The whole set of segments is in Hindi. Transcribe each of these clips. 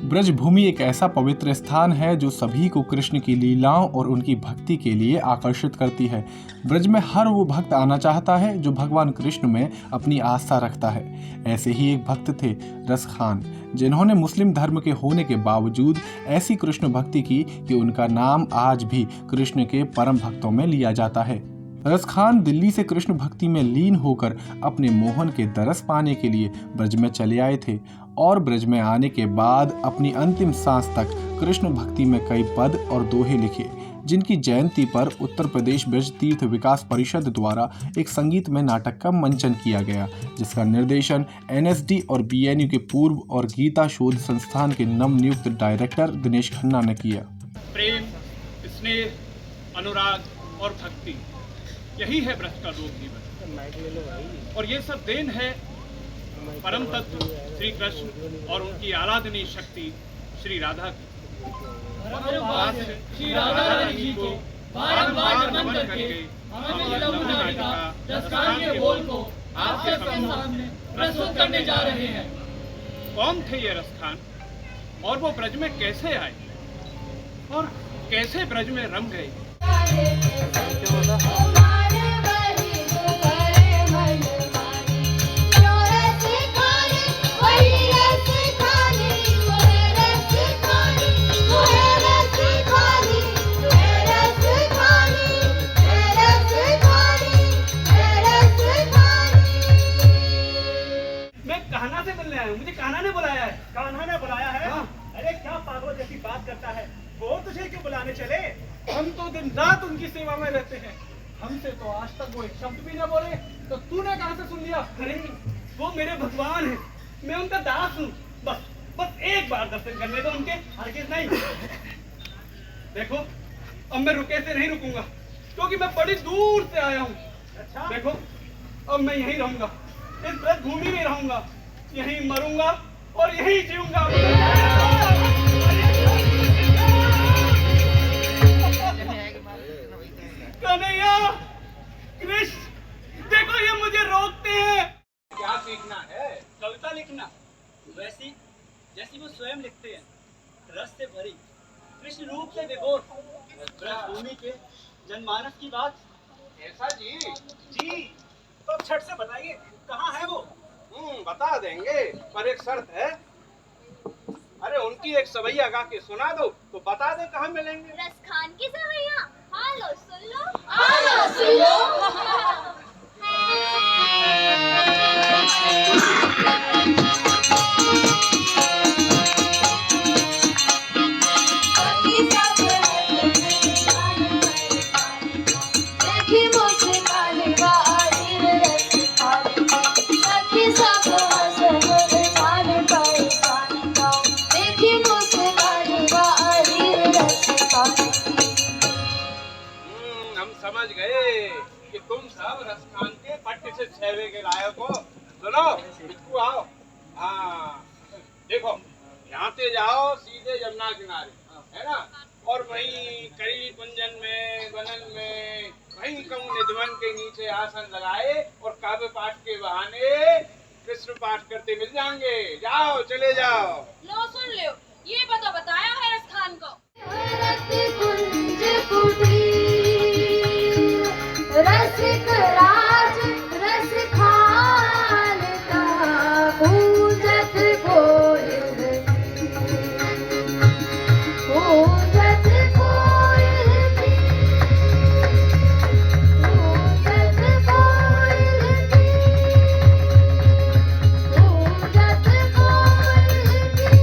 ब्रजभूमि एक ऐसा पवित्र स्थान है जो सभी को कृष्ण की लीलाओं और उनकी भक्ति के लिए आकर्षित करती है। ब्रज में हर वो भक्त आना चाहता है जो भगवान कृष्ण में अपनी आस्था रखता है। ऐसे ही एक भक्त थे रस खान, जिन्होंने मुस्लिम धर्म के होने के बावजूद ऐसी कृष्ण भक्ति की कि उनका नाम आज भी कृष्ण के परम भक्तों में लिया जाता है। रस खान दिल्ली से कृष्ण भक्ति में लीन होकर अपने मोहन के दरस पाने के लिए ब्रज में चले आए थे और ब्रज में आने के बाद अपनी अंतिम सांस तक कृष्ण भक्ति में कई पद और दोहे लिखे, जिनकी जयंती पर उत्तर प्रदेश ब्रज तीर्थ विकास परिषद द्वारा एक संगीतमय नाटक का मंचन किया गया, जिसका निर्देशन एनएसडी और बीएनयू के पूर्व और गीता शोध संस्थान के नवनियुक्त डायरेक्टर दिनेश खन्ना ने किया। प्रेम, स्नेह, अनुराग और भक्ति, यही है ब्रज का लोक जीवन। और ये सब देन है परम तत्व श्री कृष्ण और उनकी आराधनीय शक्ति श्री राधा की। श्री राधा रानी जी को बार-बार नमन करके हम रस खान के बोल को आपके सामने प्रस्तुत करने जा रहे हैं। कौन थे ये रस खान और वो ब्रज में कैसे आए और कैसे ब्रज में रम गए? मुझे कान्हा ने बुलाया है। कान्हा ने बुलाया है? हाँ। अरे क्या पागल जैसी बात करता है, वो तुझे क्यों बुलाने चले? हम तो दिन रात उनकी सेवा में रहते हैं, हमसे तो आज तक वो एक शब्द भी न बोले, तो तूने कहां से सुन लिया? अरे वो मेरे भगवान हैं, मैं उनका दास हूँ। बस एक बार दर्शन करने दो उनके, हरगिज़ नहीं। देखो अब मैं रुके से नहीं रुकूंगा, क्योंकि मैं बड़ी दूर से आया हूँ। अच्छा? देखो अब मैं यहीं रहूंगा, इस ब्रज भूमि में रहूंगा, यहीं मरूंगा और यहीं जीऊंगा। कन्हैया, कृष्ण, देखो ये मुझे रोकते हैं। क्या सीखना है? कविता लिखना, वैसी जैसी वो स्वयं लिखते हैं, रस से भरी, कृष्ण रूप से विभोर, ब्रजभूमि के जनमानस की बात। ऐसा जी? जी, तो छठ से बताइए कहाँ है वो? बता देंगे, पर एक शर्त है। अरे उनकी एक सवैया गा के सुना दो तो बता दे कहाँ मिलेंगे। रस खान की सवैया, हालो सुन लो, हालो सुन लो। हम समझ गए कि तुम सब रस खान के पट्टे से छेवे के लायक हो। सुनो, बिट्टू आओ। हाँ देखो, यहाँ से जाओ सीधे यमुना किनारे, है ना, और वहीं करी कुंजन में, वनन में, वहीं कहूँ निधवन के नीचे आसन लगाए और काव्य पाठ के बहाने कृष्ण पाठ करते मिल जाएंगे। जाओ, चले जाओ। लो सुन लो, ये बताया है रस खान को। रसिक राज रस खान का पूजत कोयल, पूजत कोयल की, पूजत कोयल की, पूजत कोयल की।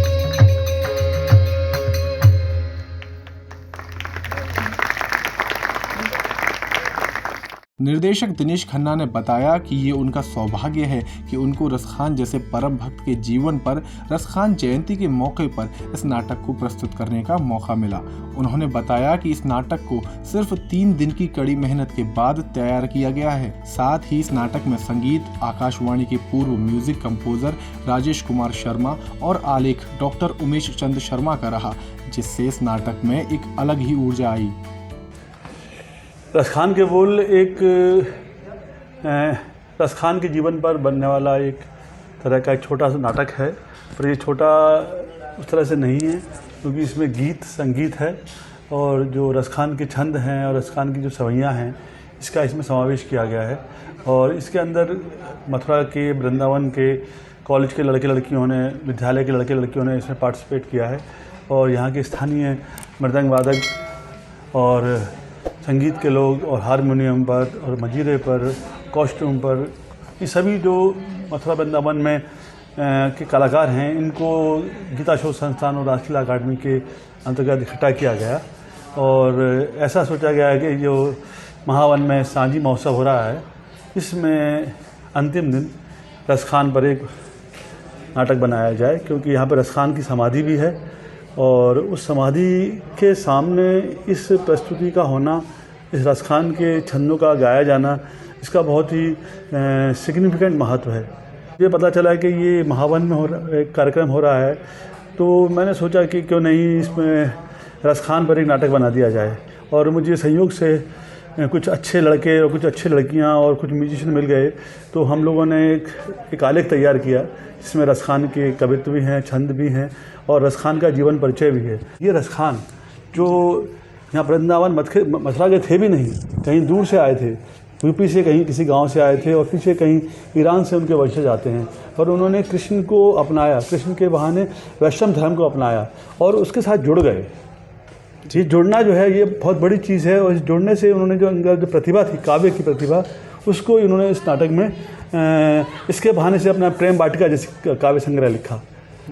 निर्देशक दिनेश खन्ना ने बताया कि ये उनका सौभाग्य है कि उनको रस खान जैसे परम भक्त के जीवन पर रस खान जयंती के मौके पर इस नाटक को प्रस्तुत करने का मौका मिला। उन्होंने बताया कि इस नाटक को सिर्फ 3 दिन की कड़ी मेहनत के बाद तैयार किया गया है। साथ ही इस नाटक में संगीत आकाशवाणी के पूर्व म्यूजिक कंपोजर राजेश कुमार शर्मा और आलेख डॉक्टर उमेश चंद शर्मा का रहा, जिससे इस नाटक में एक अलग ही ऊर्जा आई। रस खान के बोल एक रस खान के जीवन पर बनने वाला एक तरह का एक छोटा सा नाटक है, पर ये छोटा उस तरह से नहीं है, क्योंकि इसमें गीत संगीत है और जो रसखान के छंद हैं और रसखान की जो सवैयाँ हैं इसका इसमें समावेश किया गया है। और इसके अंदर मथुरा के, वृंदावन के, कॉलेज के लड़के लड़कियों ने, विद्यालय के लड़के लड़कियों ने इसमें पार्टिसिपेट किया है और यहाँ के स्थानीय मृदंग वादक और संगीत के लोग और हारमोनियम पर और मंजीरे पर, कॉस्ट्यूम पर, ये सभी जो मथुरा वृंदावन में के कलाकार हैं इनको गीता शोध संस्थान और राष्ट्रीय अकादमी के अंतर्गत इकट्ठा किया गया और ऐसा सोचा गया है कि जो महावन में सांझी महोत्सव हो रहा है इसमें अंतिम दिन रसखान पर एक नाटक बनाया जाए, क्योंकि यहाँ पर रसखान की समाधि भी है और उस समाधि के सामने इस प्रस्तुति का होना, इस रसखान के छंदों का गाया जाना, इसका बहुत ही सिग्निफिकेंट महत्व है। ये पता चला है कि ये महावन में एक कार्यक्रम हो रहा है, तो मैंने सोचा कि क्यों नहीं इसमें रसखान पर एक नाटक बना दिया जाए और मुझे संयोग से कुछ अच्छे लड़के और कुछ अच्छी लड़कियां और कुछ म्यूजिशियन मिल गए, तो हम लोगों ने एक आलेख तैयार किया जिसमें रसखान के कवित्व भी हैं, छंद भी हैं और रसखान का जीवन परिचय भी है। ये रसखान जो यहाँ वृंदावन मथुरा के थे भी नहीं, कहीं दूर से आए थे, यूपी से कहीं किसी गांव से आए थे और पीछे कहीं ईरान से उनके वंशज आते हैं, पर उन्होंने कृष्ण को अपनाया, कृष्ण के बहाने वैष्णव धर्म को अपनाया और उसके साथ जुड़ गए। ये जुड़ना जो है ये बहुत बड़ी चीज़ है और इस जुड़ने से उन्होंने जो उनका जो प्रतिभा थी, काव्य की प्रतिभा, उसको इन्होंने इस नाटक में इसके बहाने से अपना प्रेम वाटिका जैसे काव्य संग्रह लिखा।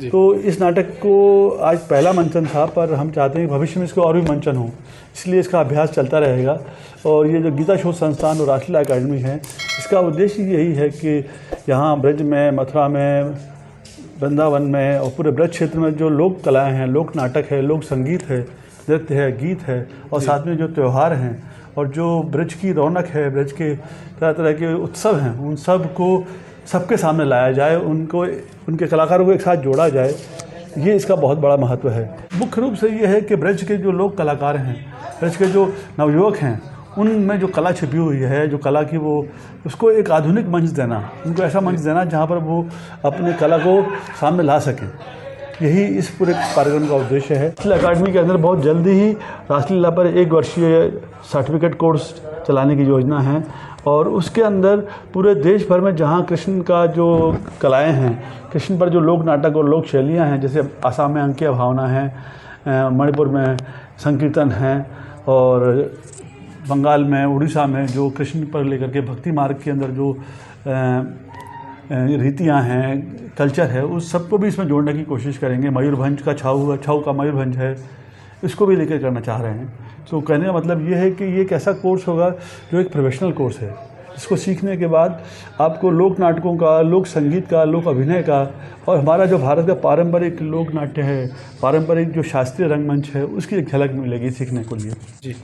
तो इस नाटक को आज पहला मंचन था, पर हम चाहते हैं भविष्य में इसको और भी मंचन हो, इसलिए इसका अभ्यास चलता रहेगा। और ये जो गीता शोध संस्थान और राष्ट्रीय अकादमी है, इसका उद्देश्य यही है कि यहाँ ब्रज में, मथुरा में, वृंदावन में और पूरे ब्रज क्षेत्र में जो लोक कलाएँ हैं, लोक नाटक है, लोक संगीत है, नृत्य है, गीत है और साथ में जो त्यौहार हैं और जो ब्रज की रौनक है, ब्रज के तरह तरह के उत्सव हैं, उन सब को सबके सामने लाया जाए, उनको, उनके कलाकारों को एक साथ जोड़ा जाए, ये इसका बहुत बड़ा महत्व है। मुख्य रूप से ये है कि ब्रज के जो लोक कलाकार हैं, ब्रज के जो नवयुवक हैं, उनमें जो कला छिपी हुई है, जो कला की वो, उसको एक आधुनिक मंच देना, उनको ऐसा मंच देना जहाँ पर वो अपने कला को सामने ला सकें, यही इस पूरे कार्यक्रम का उद्देश्य है। राष्ट्रीय अकादमी के अंदर बहुत जल्दी ही रासलीला पर 1 वर्षीय सर्टिफिकेट कोर्स चलाने की योजना है और उसके अंदर पूरे देश भर में जहाँ कृष्ण का जो कलाएँ हैं, कृष्ण पर जो लोक नाटक और लोक शैलियाँ हैं, जैसे आसाम में अंकीय भावना है, मणिपुर में संकीर्तन है और बंगाल में, उड़ीसा में जो कृष्ण पर लेकर के भक्ति मार्ग के अंदर जो रीतियाँ हैं, कल्चर है, उस सबको भी इसमें जोड़ने की कोशिश करेंगे। मयूरभंज का छाऊ का मयूरभंज है, इसको भी लेकर करना चाह रहे हैं। तो कहने का मतलब ये है कि ये एक ऐसा कोर्स होगा जो एक प्रोफेशनल कोर्स है, जिसको सीखने के बाद आपको लोक नाटकों का, लोक संगीत का, लोक अभिनय का और हमारा जो भारत का पारंपरिक लोक नाट्य है, पारंपरिक जो शास्त्रीय रंगमंच है, उसकी एक झलक मिलेगी सीखने को लिए। जी।